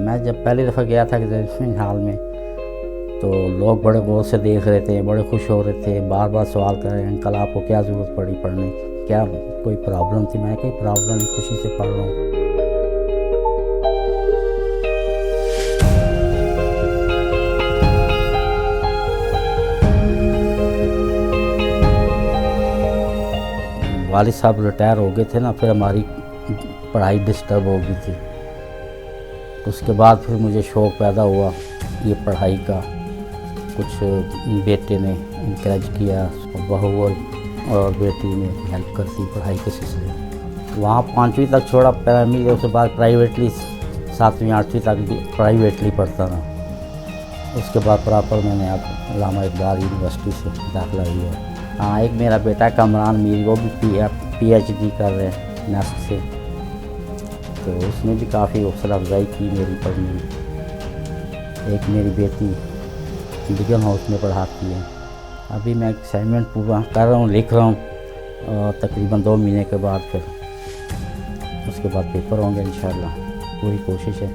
मैं जब पहली दफ़ा गया था एग्जीबिशन हॉल में तो लोग बड़े गौर से देख रहे थे, बड़े खुश हो रहे थे, बार बार सवाल कर रहे हैं अंकल आपको क्या ज़रूरत पड़ी पढ़ने की, क्या कोई प्रॉब्लम थी? मैं कोई प्रॉब्लम नहीं, खुशी से पढ़ रहा हूँ। वालिद साहब रिटायर हो गए थे ना, फिर हमारी पढ़ाई डिस्टर्ब हो गई थी। उसके बाद फिर मुझे शौक़ पैदा हुआ ये पढ़ाई का। कुछ बेटे ने इनकरेज किया, बहू और बेटी ने हेल्प करती पढ़ाई के सिलसिले। वहाँ 5वीं तक छोड़ा प्राइमरी, उसके बाद प्राइवेटली 7वीं 8वीं तक भी प्राइवेटली पढ़ता था। उसके बाद प्रॉपर मैंने अब अल्लामा इकबाल यूनिवर्सिटी से दाखिला लिया। हाँ, एक मेरा बेटा कमरान मीर, वो भी PhD कर रहे हैं नेस्ट से, तो उसने भी काफ़ी हौसला अफजाई की मेरी पढ़ने में। एक मेरी बेटी बिगन हाउस में पढ़ाती है। अभी मैं असाइनमेंट पूरा कर रहा हूँ, लिख रहा हूँ, और तकरीबन 2 महीने के बाद फिर उसके बाद पेपर होंगे इंशाल्लाह। पूरी कोशिश है,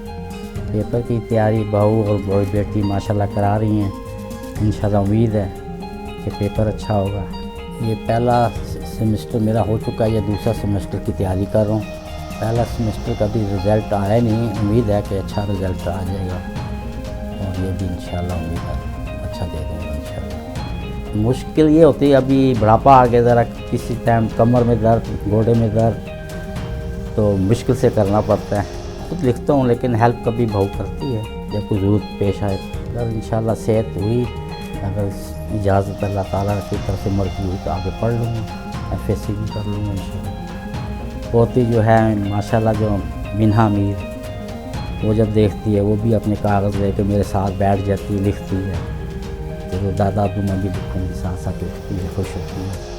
पेपर की तैयारी बहू और बड़ी बेटी माशाल्लाह करा रही हैं। इंशाल्लाह उम्मीद है कि पेपर अच्छा होगा। ये पहला सेमेस्टर मेरा हो चुका है, ये दूसरा सेमेस्टर की तैयारी कर रहा हूँ। पहला सेमेस्टर का भी रिज़ल्ट आया नहीं, उम्मीद है कि अच्छा रिज़ल्ट आ जाएगा, और ये भी इंशाल्लाह उम्मीद है अच्छा दे देंगे इंशाल्लाह। मुश्किल ये होती है अभी बुढ़ापा आ गया, ज़रा किसी टाइम कमर में दर्द, गोडे में दर्द, तो मुश्किल से करना पड़ता है। खुद लिखता हूँ लेकिन हेल्प कभी बहू करती है जब कोई ज़रूरत पेश आए। अगर इंशाल्लाह सेहत हुई, अगर इजाज़त अल्लाह ताला की तरफ से मर्ज़ी हुई तो आगे पढ़ लूँगा, FSC भी कर लूँगा इंशाल्लाह। पोती जो है माशाल्लाह, जो मिन्हा मीर, वो जब देखती है वो भी अपने कागज़ लेके मेरे साथ बैठ जाती है, लिखती है। तो दादा अब्बू मैं भी लिखूँगी, साथ साथ लिखती है, खुश होती है।